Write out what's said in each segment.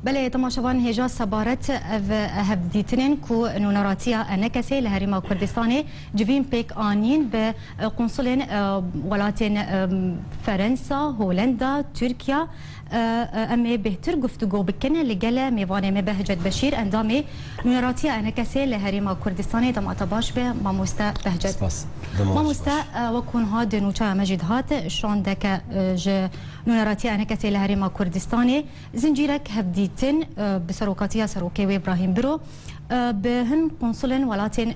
بله تماشاوان هجا سبارت هفدیتنین کو نونراتیا انکسی لهریما کردستانی جوین پیک آنین به قنصلین ولاتین فرنسا، هولندا، ترکیا امی بهتر گفتگو بکنه لگل میوان می بهجت بشیر اندامی نونراتیا انکسی لهریما کردستانی دم اتباش به ماموستا بهجت ماموستا وکونها دنوچا مجید هات شاندک ج نونراتیا انکسی لهریما کردستانی زنجیرک هفدیتن بسروکاتیا سروکی و ابراهیم برو به هن قنصلن ولاتین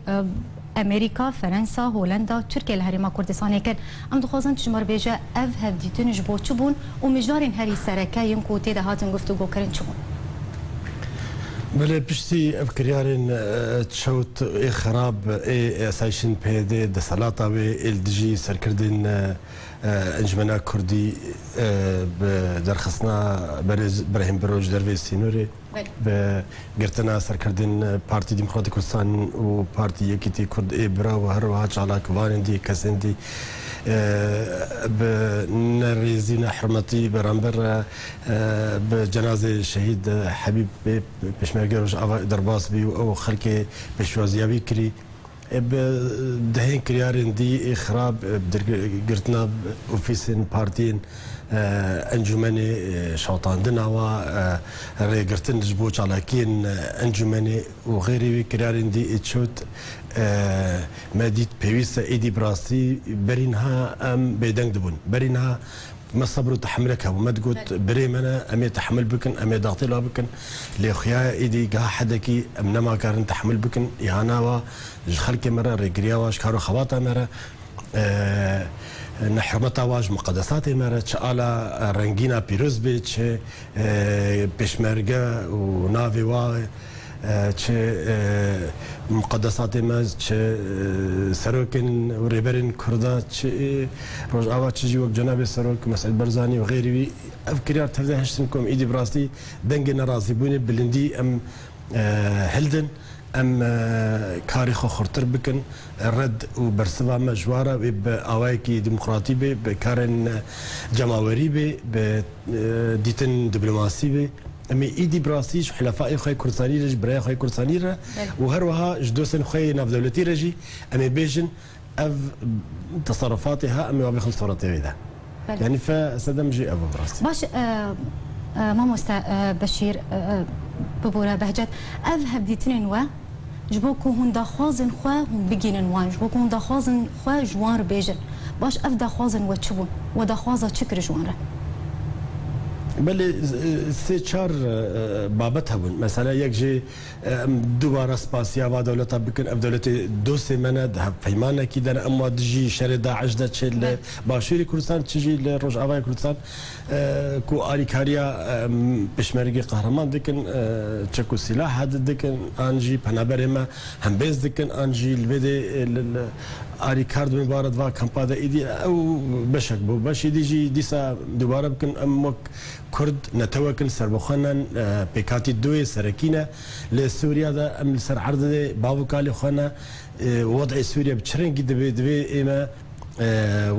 امریکا، فرنسا، هولندا، ترکیه لهریما کردستانی کرد. ام دخوازن تجمر بیجا اف هفدیتن جبو چبون و مجدارین هری سرکه ینکو تیده هاتن گفتگو کرن چبون. بله پشتی افکریارن تشوت خراب اسایشن پیده دسالاتا و الدجی سرکردن انجمنا کردی درخصنا برهم بروج دروی سینوری به گرتنا سرکردن پارتی دموکراتی کردستان و پارتی یکیتی کرد برا و هر وها چالاک وارندی کسندی به نریزین حرمتی برانبر به جنازه شهید حبیب پشمرگه روش درباس بی و خلک پشوازیابی کری به دهین کریارن دی خراب گرتنا اوفیسین پارتین انجمن شاطاندن و رگرتن جبو چالاکین انجمن و غیری کریارن دی اتشوت مدید پیوست ایدی براسی برینها ام بیدنگ دبون برینها ما صبر وتحملك وما تقول بري منا امي تحمل بكن امي ضاغطي بكن لخيا ايدي قا حدكي امنا ما كان تحمل بكن يانا وا خلك مره رجريا واش كارو خواطه مره نحرمتا واج مقدساتي مره تشالا رنگينا بيروز بيتش بشمرگه ونافي وا چه مقدسات ماز چه سروکن و ریبرین کردا چه روز آوا چجی وقت جناب سروک مسعود برزانی و غیری افکریار تفضیل هشتن کم ایدی براستی دنگ نرازی بونه بلندی ام هلدن ام کاری خو خورتر بکن رد و برسوا مجواره و به آوایکی دموکراتی به کارن جماوری به دیتن دیپلماسی به امی ایدی براسیش حلفاء خوی کردستانی رج برای خوی کردستانی را و هر وها جدوسن خوی نافدولتی رجی امی بیجن اف تصرفاتها امی وابخل صورتی ویدا یعنی فسدم جی ابو براسي باش ما مستا بشير ببورا بهجت اف هبديتنين و جبوكو هون داخوازن خو هون بگینن وان جبوكو هون داخوازن خو جوان بيجن باش اف داخوازن و چبون و داخوازا چکر جوان را بله سه چهار بابت هبون مثلا یک جی دوباره سپاسیا و دولت بکن اف دولت دو سمنه ده پیمانه کی در اما دجی شر داعش ده چل باشوری کردستان چجی لروج آوای کردستان کو آریکاریا پشمرگی قهرمان دکن چکو سلاح هد دکن آنجی پنابر ما هم بیز دکن آنجی الویده آریکارد مبارد و کمپاده ایدی او بشک بو باشی دیجی دیسا دوباره بکن امک کرد نتوکن سربخانن پیکاتی دوی سرکینه لسوریا دا ام سر عرض باوکالی خانه وضع سوریا بچرنگی دوی ایما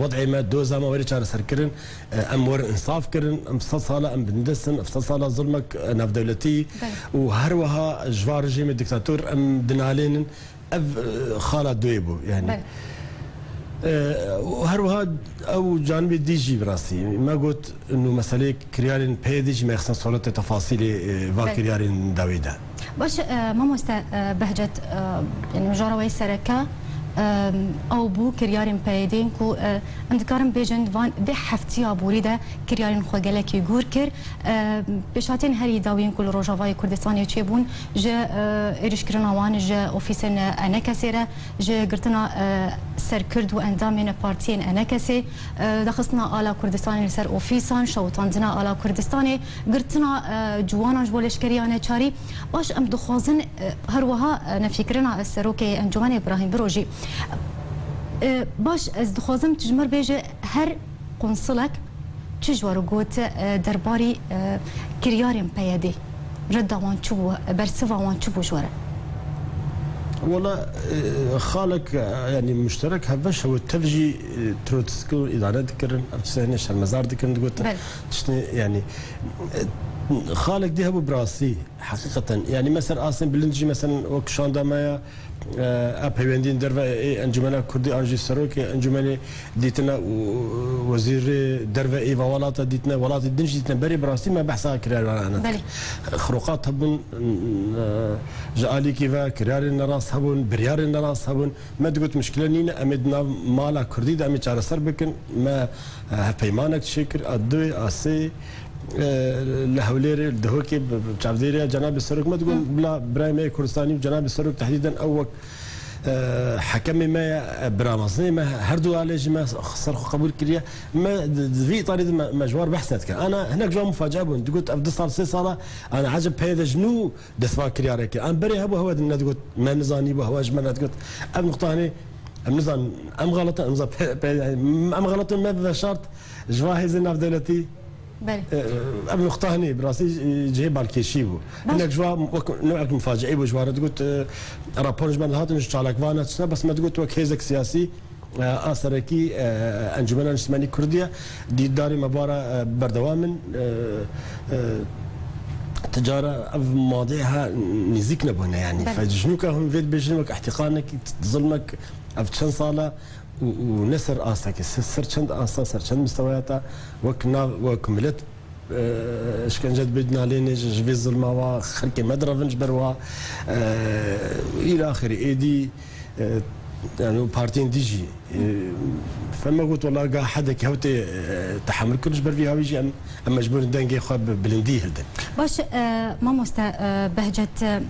وضع ما دو زمان وري چار سر کرن ام ور انصاف کرن ام 100 ساله ام بندسن 100 ساله ظلمك ناف دولتي وهر وها جوار رجيم الدكتاتور ام دنالين اف خاله دويبو يعني وهروها او جانب ديجي براسي ما قلت انه مساله كريارين بيدج ما يخصن صورت تفاصيل فاكريارين داويدا باش ما مستا بهجت يعني مجاروي سركه او بو كريارين بيدين كو اندكارم بيجن فان بحفتي ابوريده كريارين خوغلكي غوركر بشاتين هري داوين كل روجاواي كردستاني تشيبون جا اريشكرنا وان جا اوفيسن انا كسيره جا قرتنا سر كرد واندامين بارتين انا كسي دخصنا على كردستان سر اوفيسان شوطاندنا على كردستاني قرتنا جوانا جولش كريانه تشاري باش ام دخوازن هروها نفكرنا السروكي انجمان ابراهيم بروجي باش از دخوازم تجمر بیجه هر قنصلك تجوار قوت درباري كريارين بيدي رد وان چبو برسوا وان چبو جواره والله خالك يعني مشترك هبش هو التفجي تروتسكو إدارة ذكرن أبتساني شرمزار ذكرن قلت يعني خالق دي هبو براسي حقيقة يعني مثلا آسم بلنجي مثلا وكشان دمايا أبهيوندين درفا أنجمنا كردي أنجي سروك أنجمنا ديتنا وزير درفا إيفا ولاتا ديتنا ولاتا دنج ديتنا بري براسي ما بحثها كريار أنا خروقات هبون جالي كيفا كريار النراس هبون بريار النراس هبون ما تقول مشكلة نينا أمدنا مالا كردي دا أمد على سر بكن ما هفيمانك شكر أدوي أسي لهوليري الدهوكي بتعبديريا جناب السروك ما تقول بلا برايمي كردستاني وجناب السروك تحديدا أول حكم ما برامزني ما هردو عليه ما صرخ قبول كريا ما في طريق مجوار بحثتك انا هناك جو مفاجاه بون قلت افضل صار 6 صاله انا عجب هذا جنو دسوا كريا ريك انا بري هو قلت ما نزاني هو اجمل قلت ام نقطه هنا ام نزان ام غلط ام غلط ما بشرط جواهز الناف دولتي بله قبل نقطة براسي جاي بالكيشيبو هناك جوا نوع مفاجئ بجوار قلت رابورج من هذا نش على كوانا بس ما تقول وك هيزك سياسي أسركي أنجمنا نسماني كردية دي داري مبارا بردوامن تجارة مواضيعها نزيك نبونا يعني فجنوك هم فيد بيجنوك احتقانك ظلمك أفتشن صالة ونسر آسك سر چند آسا سر چند مستوياتا وكملت اشكنجت بدنا لين جوي الظلمة وخلقي مدرفنج بروا إلى آخر إيدي يعني بارتين ديجي فما قلت والله قا حدا كهوتي تحمل كلش برفي هاويجي أم مجبور ندنجي خواب بلنديه هلدن باش ما مستا بهجت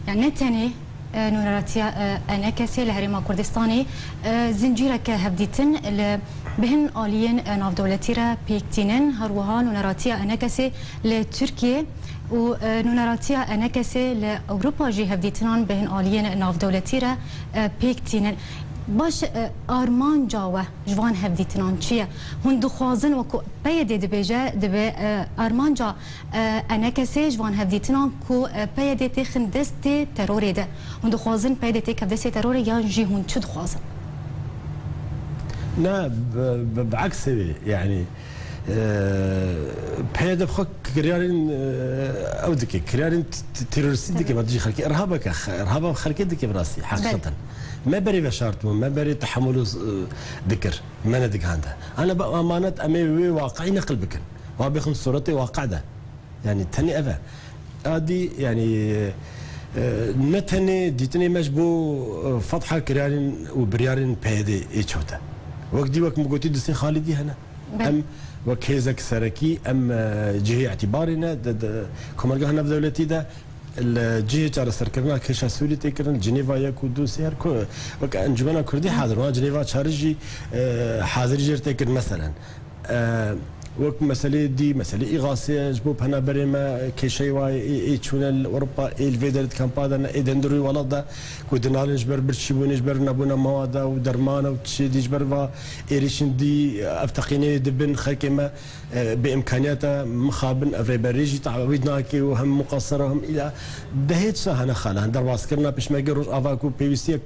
يعني نتاني نوراتيا أنا كسي لهريما كردستاني زنجيرك هبديتن بهن آليين ناف دولتيرا بيكتينن هروها نوراتيا أنا كسي لتركيا ونوراتيا أنا كسي لأوروبا جي هبديتنان بهن آليين ناف دولتيرا بيكتينن باش آرمان جاوه جوان هفديتنان چیه هون دخوازن وکو پیده دبیجه دبی آرمان جا انا کسی جوان هفدیتنان کو پیده تی خندست تروری ده هون دخوازن پیده تی کفدست تروری یا جی هون چه دخوازن لا بعكس يعني بهذا بخك كريارين او ذكي كريارين تيرورستي ديك ما تجي خلكي ارهابا خلكي ديك براسي حقيقه ما بري بشارت ما بري تحمل ذكر ما ندق هذا انا بامانه امي واقعي نقل بكن وبيخن صورتي واقع ده يعني تاني افا ادي يعني نتني ديتني مجبو فتحه كريارين وبريارين بهدي ايشوتا وقدي وقت مقوتي دسي خالدي هنا ام وكيزك سركي ام جهه اعتبارنا كما قلنا في دولتي ده الجهه على سركرنا كيشا سوري تكرن جنيفا يكو دوسير وك انجمنا كردي حاضر وجنيفا شارجي حاضر جرتكر مثلا وك مسألة دي مسألة إغاثية جبوب هنا بريما كشيء واي تشون أوروبا الفيدرت كامبادا إدندروي ولدا كودنا نجبر برشيبو نجبر نبونا موادا ودرمانا وتشي دي جبر إيريشن دي أفتقيني دبن خكمة بإمكانياته مخابن أفري بريجي تعودناكي وهم مقصرهم إلى دهيت سهنا خاله درباس كرنا بش ما يجروش أفاكو بيوسيك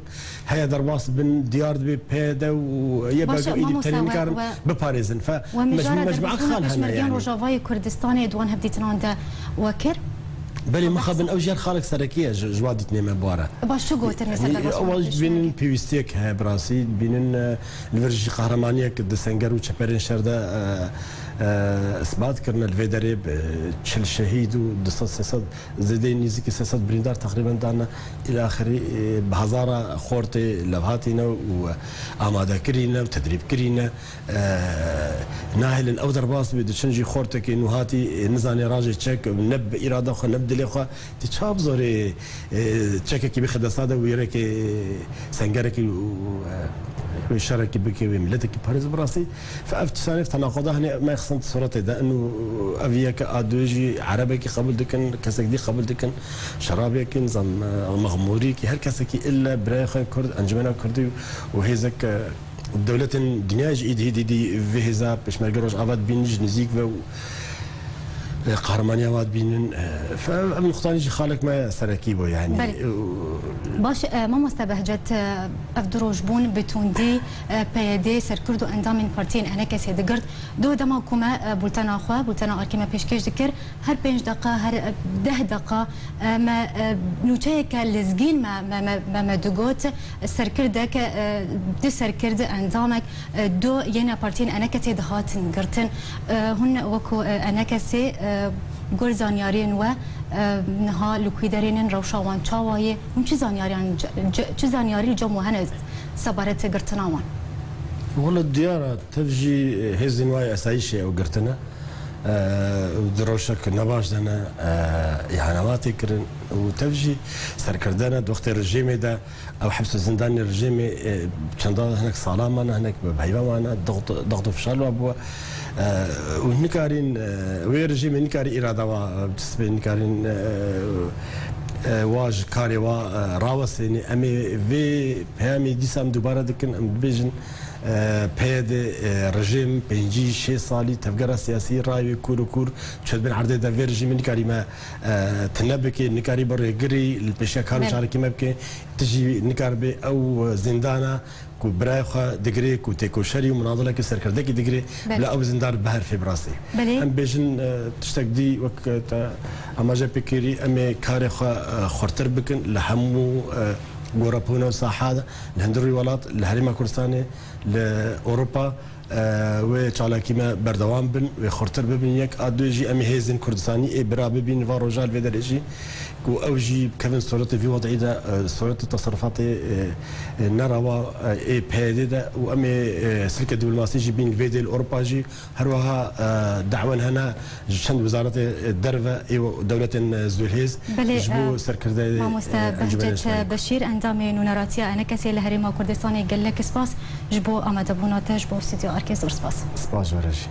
هيا درباس بن ديار بي بيدا ويبقى إيدي تاني كارن بباريزن فمجمع خالها يعني رجاوي كردستاني دوان هبديتنان ده وكر بلي مخابن اوجير خالق سركيه جوادت نيمه بواره باش شو قلت يعني اول بين بيوستيك ها براسي بين الفرجي قهرمانيه كد سنجر وشبرين شرده اثبات كرنا الفيدري تشل شهيد ودصص سيصد زيدين نيزيك سيصد بريندار تقريبا دانا الى اخره بهزاره خورتي لبهاتينا واماده كرينا وتدريب كرينا ناهل او درباس بدشنجي خورتك انه هاتي نزاني راجي تشيك نب اراده خو نب دليخه تشاب زوري تشيكي بخد صاده ويرك سنجرك ويشارك بك وملتك باريس براسي فافتسانف تناقضه هنا ما يخصن صورته ده انه افيك ادوجي عربيك قبل دكن كسكدي قبل دكن شرابيك نظام مغموريك هر كسكي الا برايخ كرد انجمنا كردي وهيزك الدولة الدنيا ايد دي فيزا باش ما يقروش افاد بينج نزيك قهرمانيا واد بين فالمختاني خالك ما سركيبه يعني باش ما مستبهجت افدروج بون بتوندي بيدي سركردو اندام بارتين انا كسي دقرت دو دما كوما بولتانا خوا بولتانا اركيما بيشكيش ذكر هر 5 دقه هر 10 دقه ما نوتيك لزقين ما دقوت سركردك دي سركرد اندامك دو ينا بارتين انا كسي دهاتن قرتن هن وكو انا كسي گور زانیارین و نها لکویدرین روشاوان چاوایه اون چه زانیاری جمع هنوز سبارت گرتناوان والله الديارة تفجي هزين واي أسايشة أو قرتنا دروشك نباش دنا إهاناتي كرن وتفجي سركردنا دوختي الرجيمي ده أو حبس الزندان الرجيمي شندان هناك صالامنا هناك بهيبانا ضغط فشل وابوا ونكارين ويرجيمي نكاري إرادة وبتسبي نكارين واج كاري وا راوسيني أمي في هامي ديسام دوباره دكن أم بيجن بيد رژیم 5-6 سالی تفکر سیاسی رای کور شد بین عرضه در رژیم نکاری ما تنبکی نکاری برای گری الپیشه کارو شارکی مبکه تجی نکار به او زندانا کو برای خوا دگری کو تکوشری و مناضله که سرکرده کی دگری بلا او زندان بهر فی براسی هم بیشن تشتک دی وقت اما جا بکری امی کار خوا خورتر بکن لحمو غورابونا وصاحة لهندري ولات لهريما كردستاني لأوروبا وشالاكيما بردوام بن وخورتر ببن يك ادوجي امي هيزن كردستاني برا ببن فاروجال فيدرجي كو اوجي كفن صورت في وضعي ده صورت التصرفات نروا اي بهدي ده وامي سلك الدبلوماسي بين الفيدي الاوروباجي هروها دعوان هنا شند وزاره الدرفه دوله زولهيز جبو سركرده بهجت بشير اندامي نونراتيا انا كسي لهريما كردستاني قال لك سباس جبو امدبونات جبو استديو اركيز سباس سباس ورجي